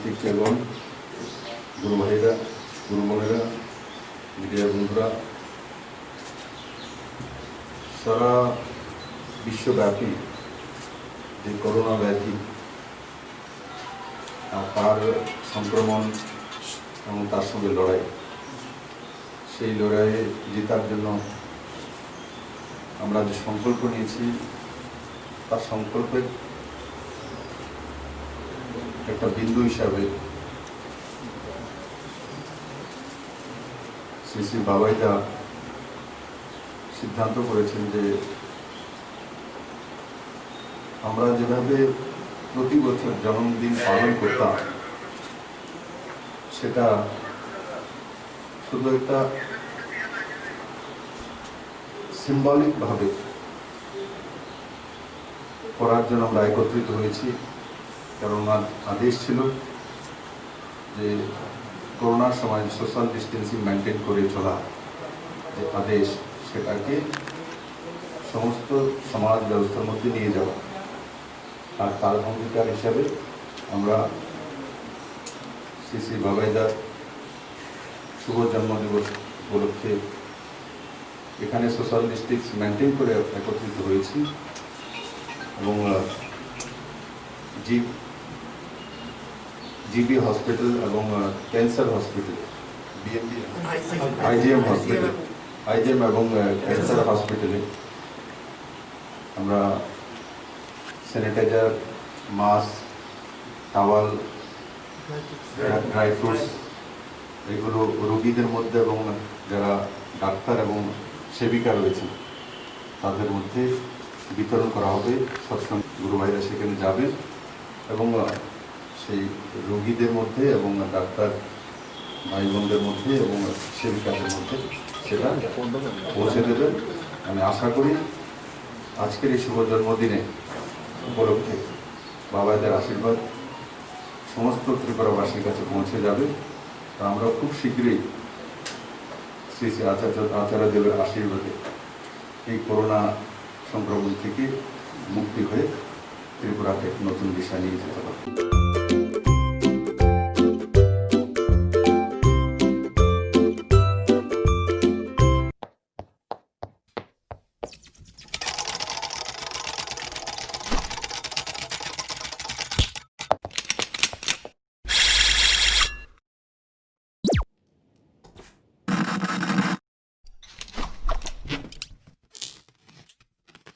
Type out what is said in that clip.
শিক্ষকগণ, গুরু ভাইরা, গুরু বোনেরা, মিডিয়া বন্ধুরা, সারা বিশ্বব্যাপী যে করোনা ব্যাধি তার সংক্রমণ এবং তার সঙ্গে লড়াই, সেই লড়াইয়ে জেতার জন্য আমরা যে সংকল্প নিয়েছি তার সংকল্পের একটা বিন্দু হিসাবে শ্রী শ্রী বাবাইদা সিদ্ধান্ত করেছেন যে আমরা যেভাবে প্রতি বছর জন্মদিন পালন করতাম সেটা শুধু একটা সিম্বলিক ভাবে করার জন্য আমরা একত্রিত হয়েছি। কারণ ওনার আদেশ ছিল যে করোনার সময় সোশ্যাল ডিস্টেন্সিং মেনটেন করে চলা যে আদেশ, সেটাকে সমস্ত সমাজ ব্যবস্থার মধ্যে নিয়ে যাওয়া। আর তার অঙ্গীকার হিসাবে আমরা শ্রী শ্রী বাবাইদার শুভ জন্মদিবস উপলক্ষে এখানে সোশ্যাল ডিস্টেন্স মেনটেন করে একত্রিত হয়েছি এবং জিবি হসপিটাল এবং cancer hospital, IGM hospital, IGM এবং ক্যান্সার হসপিটালে আমরা sanitiser, mask, towel, dry fruits এগুলো রোগীদের মধ্যে এবং যারা ডাক্তার এবং সেবিকা রয়েছেন তাদের মধ্যে বিতরণ করা হবে। সৎসঙ্গ গুরু ভাইরা সেখানে যাবে এবং সেই রোগীদের মধ্যে এবং ডাক্তার ভাই বোনদের মধ্যে এবং সেবিকাদের মধ্যে সেটা পৌঁছে দেবেন। আমি আশা করি আজকের এই শুভ জন্মদিনে উপলক্ষে বাবাদের আশীর্বাদ সমস্ত ত্রিপুরাবাসীর কাছে পৌঁছে যাবে। আমরা খুব শীঘ্রই শ্রী শ্রী আচার্যদেবের আশীর্বাদে এই করোনা সংক্রমণ থেকে মুক্তি হয়ে ত্রিপুরাকে নতুন দিশা নিয়ে যেতে পারবে।